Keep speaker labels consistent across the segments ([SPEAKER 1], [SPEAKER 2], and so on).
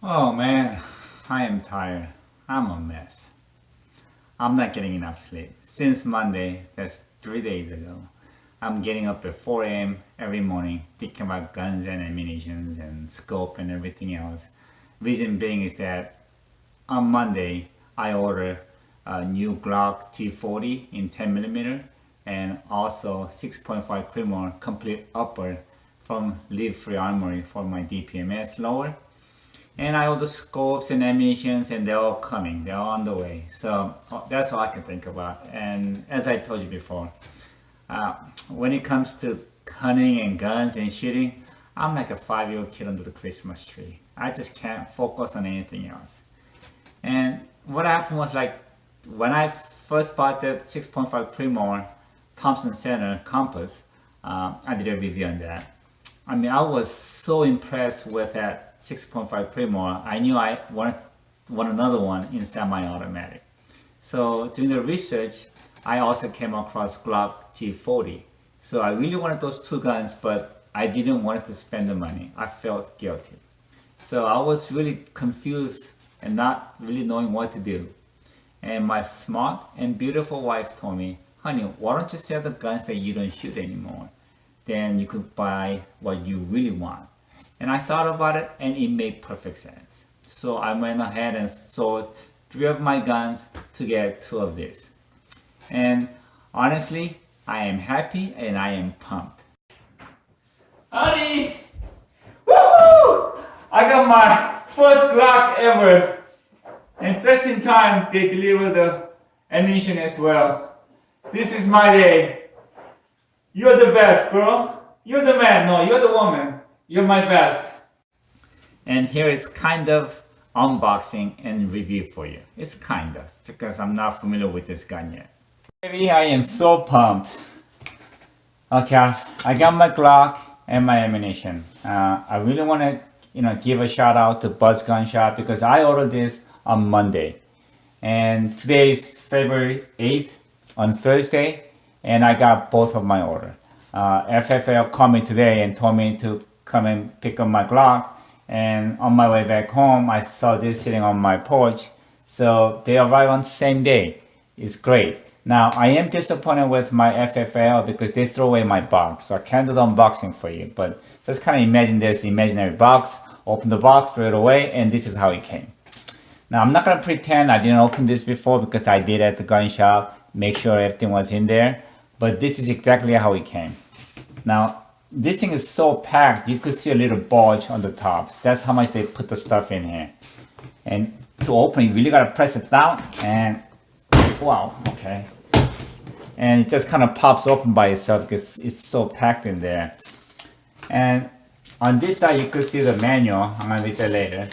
[SPEAKER 1] Oh man, I am tired. I'm a mess. I'm not getting enough sleep. Since Monday, that's 3 days ago, I'm getting up at 4 a.m. every morning thinking about guns and ammunitions and scope and everything else. Reason being is that on Monday, I ordered a new Glock G40 in 10mm and also 6.5 Creedmoor complete upper from Live Free Armory for my DPMS lower. And I ordered scopes and ammunitions, and they're all coming. They're all on the way. So that's all I can think about. And as I told you before, uh, when it comes to hunting and guns and shooting, I'm like a 5-year-old kid under the Christmas tree. I just can't focus on anything else. And what happened was, like, when I first bought that 6.5 Creedmoor Thompson Center compass, I did a review on that. I mean, I was so impressed with that 6.5 Creedmoor. I knew I want another one in semi-automatic. So doing the research, I also came across Glock G40. So I really wanted those two guns, but I didn't want to spend the money. I felt guilty. So I was really confused and not really knowing what to do. And my smart and beautiful wife told me, honey, why don't you sell the guns that you don't shoot anymore? Then you could buy what you really want. And I thought about it, and it made perfect sense. So I went ahead and sold 3 of my guns to get 2 of these. And honestly, I am happy and I am pumped. Honey! Woohoo! I got my first Glock ever. And just in time, they delivered the ammunition as well. This is my day. You're the best, girl. You're the man. No, you're the woman. You're my best. And here is kind of unboxing and review for you. It's kind of, because I'm not familiar with this gun yet. Baby, I am so pumped. Okay, I got my Glock and my ammunition. I really want to, give a shout out to Buzz Gun Shop because I ordered this on Monday, and today is February 8th on Thursday, and I got both of my order. FFL called me today and told me to come and pick up my Glock, and on my way back home I saw this sitting on my porch, so they arrived on the same day. It's great. Now I am disappointed with my FFL because they throw away my box, so I can't do the unboxing for you, but just kind of imagine there's an imaginary box, open the box, throw it away, and this is how it came. Now I'm not going to pretend I didn't open this before because I did at the gun shop, make sure everything was in there, but this is exactly how it came. Now this thing is so packed, you could see a little bulge on the top. That's how much they put the stuff in here. And to open, you really got to press it down, and wow, okay. And it just kind of pops open by itself because it's so packed in there. And on this side, you could see the manual. I'm going to read that later.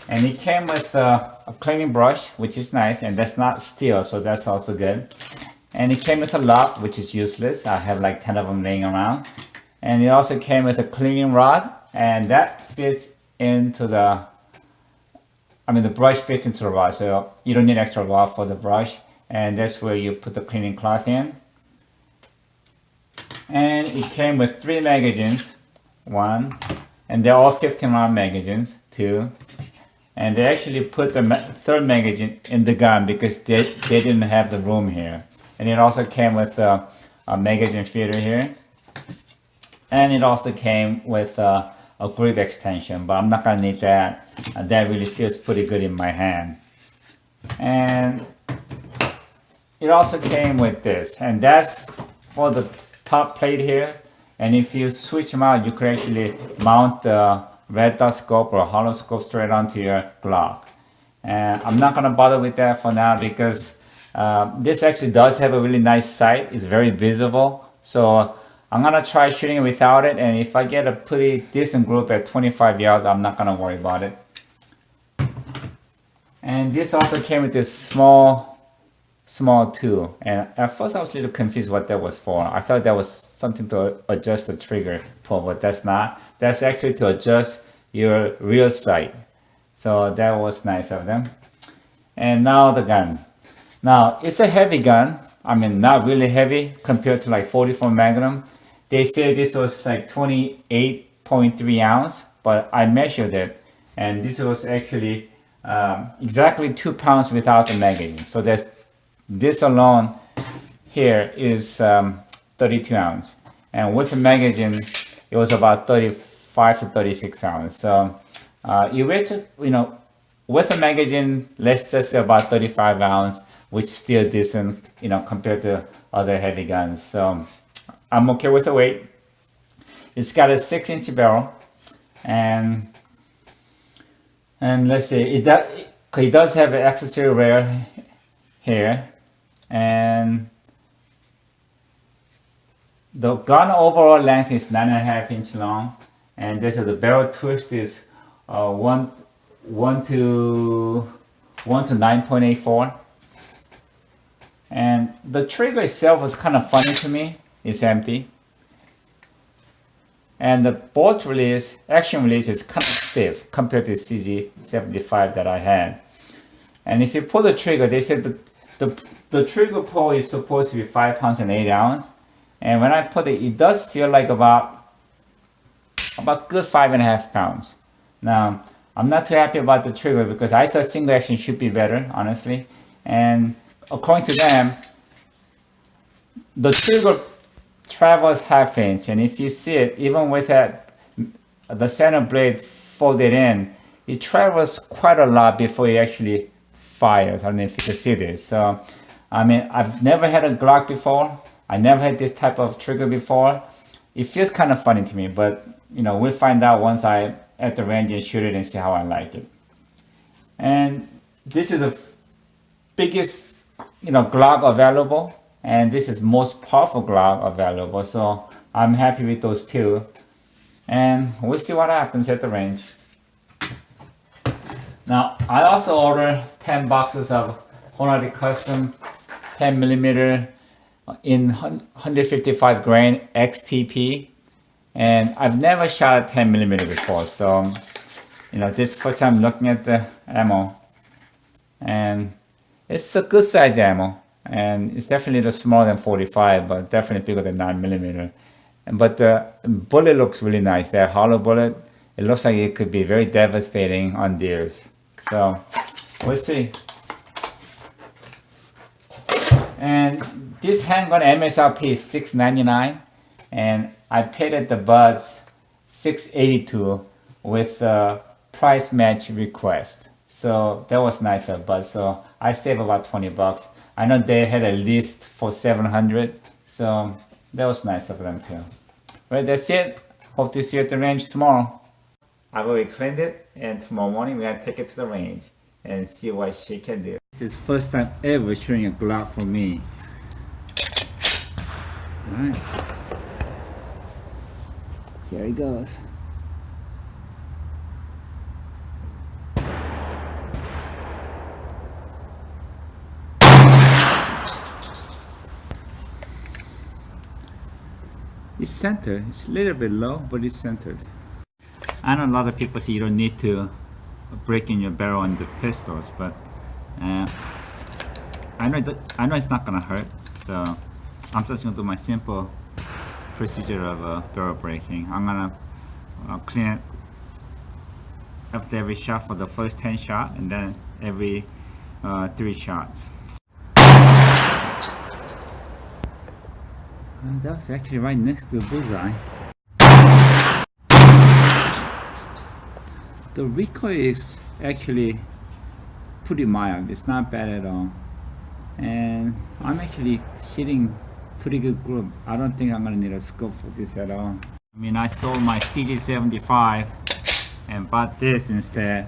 [SPEAKER 1] And it came with a cleaning brush, which is nice, and that's not steel, so that's also good. And it came with a lock, which is useless. I have like 10 of them laying around. And it also came with a cleaning rod, and that fits into the brush fits into the rod, so you don't need extra rod for the brush. And that's where you put the cleaning cloth in. And it came with 3 magazines, 1, and they're all 15-round magazines, 2. And they actually put the 3rd magazine in the gun because they didn't have the room here. And it also came with a magazine feeder here. And it also came with a grip extension, but I'm not gonna need that. That really feels pretty good in my hand. And it also came with this, and that's for the top plate here. And if you switch them out, you could actually mount the red dot scope or hollow scope straight onto your Glock. And I'm not gonna bother with that for now because this actually does have a really nice sight. It's very visible. So I'm gonna try shooting it without it, and if I get a pretty decent group at 25 yards, I'm not gonna worry about it. And this also came with this small tool, and at first I was a little confused what that was for. I thought that was something to adjust the trigger for, but that's not. That's actually to adjust your rear sight. So that was nice of them. And now the gun. Now it's a heavy gun. I mean, not really heavy compared to like 44 Magnum. They said this was like 28.3 ounce, but I measured it and this was actually exactly 2 pounds without the magazine. So that's this alone here is 32 ounce, and with the magazine it was about 35 to 36 ounce. So you wait to, with the magazine, let's just say about 35 ounce, which still decent, compared to other heavy guns. So I'm okay with the weight. It's got a 6-inch barrel, and let's see, it does have an accessory rail here, and the gun overall length is 9.5 inch long, and the barrel twist is 1 to 9.84, and the trigger itself was kind of funny to me. It's empty, and the bolt release, action release, is kind of stiff compared to CG75 that I had. And if you pull the trigger, they said the trigger pull is supposed to be 5 pounds and 8 ounce, and when I put it, it does feel like about good 5.5 pounds. Now, I'm not too happy about the trigger because I thought single action should be better, honestly. And according to them, the trigger travels 1/2 inch, and if you see it, even with the center blade folded in, it travels quite a lot before it actually fires. I don't know if you can see this. So, I mean, I've never had a Glock before. I never had this type of trigger before. It feels kind of funny to me, but we'll find out once I at the range and shoot it and see how I like it. And this is the biggest Glock available, and this is most powerful Glock available, so I'm happy with those two, and we'll see what happens at the range. Now, I also ordered 10 boxes of Hornady Custom 10mm in 155 grain XTP, and I've never shot a 10mm before, so this first time looking at the ammo, and it's a good size ammo, and it's definitely smaller than 45, but definitely bigger than 9mm. But the bullet looks really nice. That hollow bullet, it looks like it could be very devastating on deers. So we'll see. And this handgun MSRP is $6.99, and I paid at the Buds $6.82 with a price match request. So that was nice of Buds. So I saved about 20 bucks. I know they had a list for 700, so that was nice of them too. Well, that's it. Hope to see you at the range tomorrow. I've already cleaned it, and tomorrow morning we're gonna take it to the range and see what she can do. This is first time ever shooting a Glock for me. Alright. Here he goes. It's centered. It's a little bit low, but it's centered. I know a lot of people say you don't need to break in your barrel on the pistols, but I know it's not gonna hurt. So I'm just gonna do my simple procedure of barrel breaking. I'm gonna clean it after every shot for the first 10 shots, and then every 3 shots. And that was actually right next to the bullseye. The recoil is actually pretty mild. It's not bad at all. And I'm actually hitting pretty good grip. I don't think I'm gonna need a scope for this at all. I mean, I sold my CG75 and bought this instead.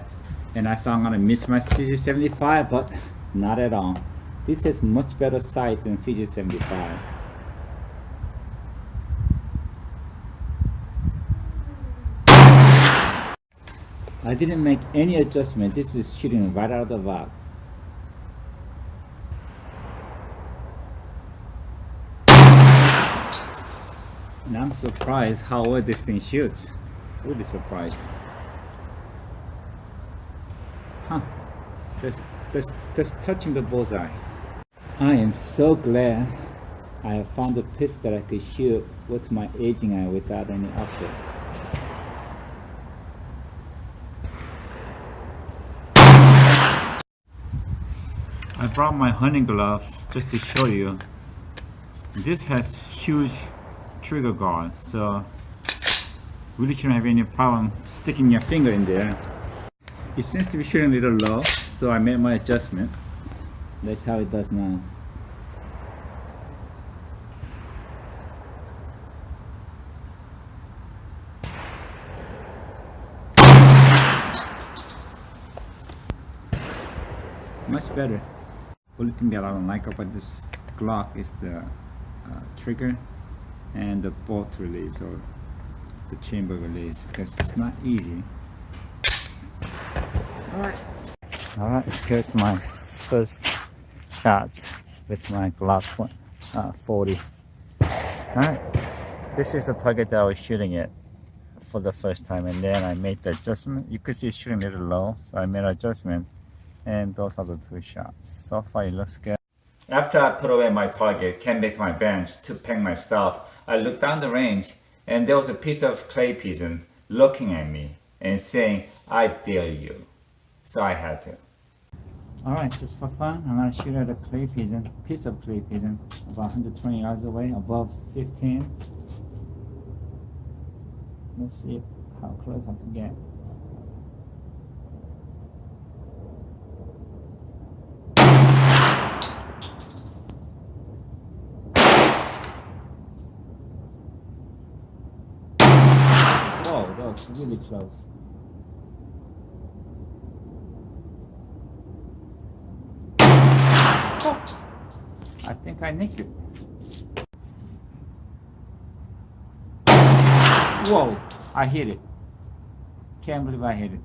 [SPEAKER 1] And I thought I'm gonna miss my CG75, but not at all. This has much better sight than CG75. I didn't make any adjustment. This is shooting right out of the box. And I'm surprised how well this thing shoots. Really surprised. Huh. Just touching the bullseye. I am so glad I have found a pistol that I could shoot with my aging eye without any optics. I brought my hunting glove just to show you. This has huge trigger guard, so really shouldn't have any problem sticking your finger in there. It seems to be shooting a little low, so I made my adjustment. That's how it does now. Much better. Only thing that I don't like about this Glock is the trigger and the bolt release or the chamber release, because it's not easy. Alright, here's my first shots with my Glock 40. Alright, this is the target that I was shooting at for the first time, and then I made the adjustment. You could see it's shooting a little low, so I made an adjustment, and those are the two shots. So far it looks good. After I put away my target, came back to my bench to pack my stuff, I looked down the range and there was a piece of clay pigeon looking at me and saying, "I dare you." So I had to. Alright, just for fun, I'm going to shoot at a clay pigeon, piece of clay pigeon, about 120 yards away, above 15. Let's see how close I can get. Whoa, that was really close. Oh, I think I nicked it. Whoa, I hit it. Can't believe I hit it.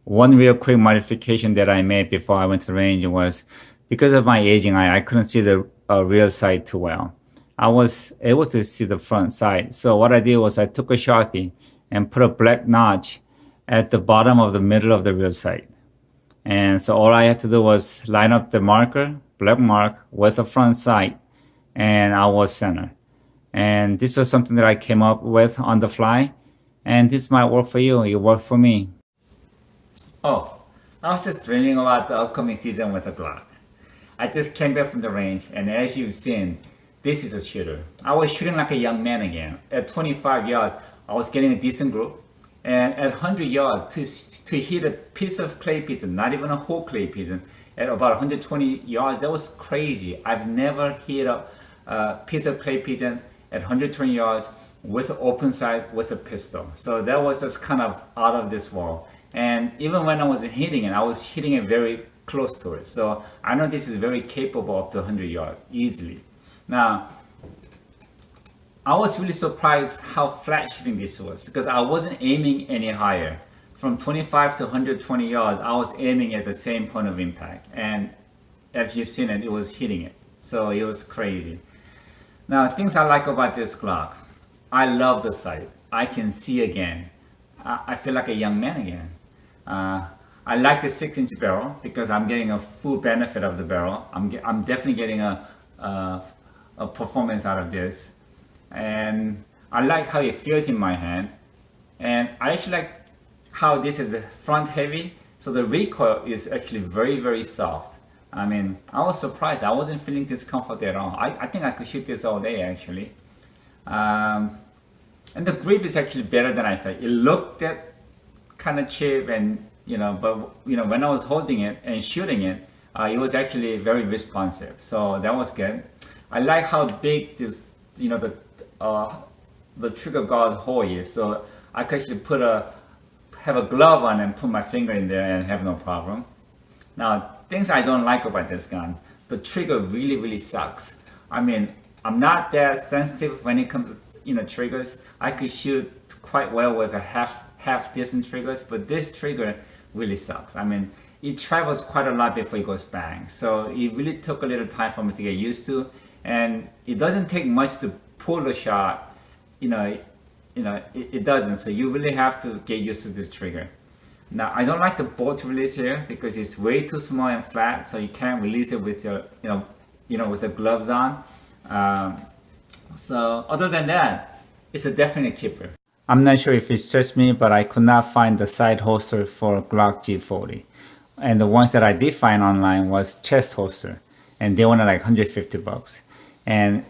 [SPEAKER 1] One real quick modification that I made before I went to the range was, because of my aging eye, I couldn't see the rear sight too well. I was able to see the front sight. So what I did was I took a Sharpie and put a black notch at the bottom of the middle of the rear sight. And so all I had to do was line up the marker, black mark, with the front sight, and I was center. And this was something that I came up with on the fly, and this might work for you. It worked for me. Oh, I was just dreaming about the upcoming season with the Glock. I just came back from the range, and as you've seen, this is a shooter. I was shooting like a young man again. At 25 yards, I was getting a decent group. And at 100 yards, to hit a piece of clay pigeon, not even a whole clay pigeon, at about 120 yards, that was crazy. I've never hit a piece of clay pigeon at 120 yards with an open sight with a pistol. So that was just kind of out of this world. And even when I wasn't hitting it, I was hitting it very close to it. So I know this is very capable up to 100 yards easily. Now, I was really surprised how flat shooting this was, because I wasn't aiming any higher. From 25 to 120 yards, I was aiming at the same point of impact. And as you've seen it was hitting it. So it was crazy. Now, things I like about this Glock. I love the sight. I can see again. I feel like a young man again. I like the 6-inch barrel because I'm getting a full benefit of the barrel. I'm definitely getting a performance out of this. And I like how it feels in my hand. And I actually like how this is front heavy, so the recoil is actually very, very soft. I mean, I was surprised. I wasn't feeling discomfort at all. I think I could shoot this all day actually. And the grip is actually better than I thought. It looked that kind of cheap, and but when I was holding it and shooting it, it was actually very responsive. So that was good. I like how big this, the trigger guard hole is. So I could actually have a glove on and put my finger in there and have no problem. Now, things I don't like about this gun, the trigger really, really sucks. I mean, I'm not that sensitive when it comes to triggers. I could shoot quite well with a half decent triggers, but this trigger really sucks. I mean, it travels quite a lot before it goes bang. So it really took a little time for me to get used to, and it doesn't take much to pull the shot. It doesn't. So you really have to get used to this trigger. Now, I don't like the bolt release here because it's way too small and flat, so you can't release it with your, with the gloves on. So other than that, it's a definite keeper. I'm not sure if it's just me, but I could not find the side holster for Glock G40.
[SPEAKER 2] And the ones that I did find online was chest holster, and they wanted like $150. And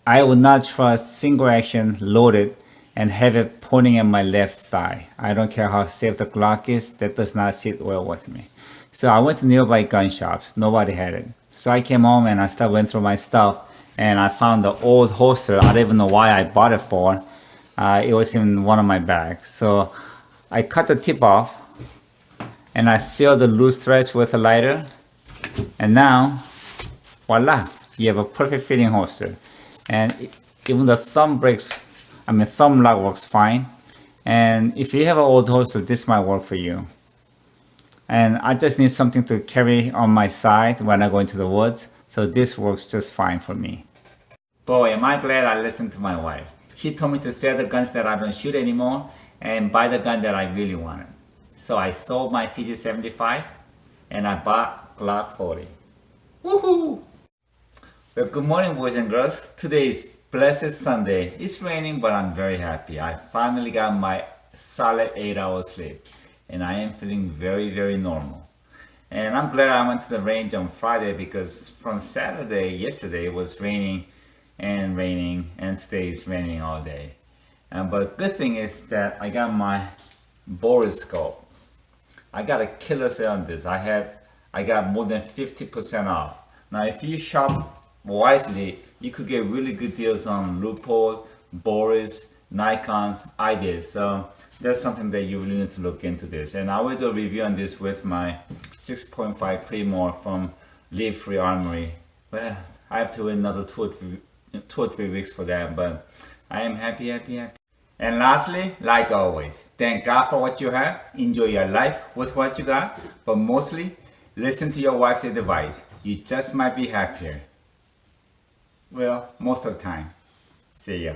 [SPEAKER 2] I would not trust single action loaded and have it pointing at my left thigh. I don't care how safe the Glock is, that does not sit well with me. So I went to nearby gun shops, nobody had it. So I came home and I started went through my stuff, and I found the old holster. I don't even know why I bought it for. It was in one of my bags. So I cut the tip off and I sealed the loose threads with a lighter. And now, voila, you have a perfect fitting holster. And even the thumb lock works fine. And if you have an old holster, this might work for you. And I just need something to carry on my side when I go into the woods. So this works just fine for me. Boy, am I glad I listened to my wife. She told me to sell the guns that I don't shoot anymore and buy the gun that I really wanted. So I sold my CG75 and I bought Glock 40. Woohoo! Well, good morning, boys and girls. Today is Blessed Sunday. It's raining, but I'm very happy. I finally got my solid 8 hours sleep and I am feeling very, very normal. And I'm glad I went to the range on Friday, because from yesterday it was raining, and today it's raining all day. But good thing is that I got my Boris scope. I got a killer sale on this. I got more than 50% off. Now if you shop wisely, you could get really good deals on Loophole, Boris, Nikons. I did. So that's something that you really need to look into this. And I will do a review on this with my 6.5 Primor from Live Free Armory. Well, I have to wait another 2 or 3 weeks for that, but I am happy. And lastly, like always, thank God for what you have. Enjoy your life with what you got, but mostly listen to your wife's advice. You just might be happier. Well, most of the time. See ya.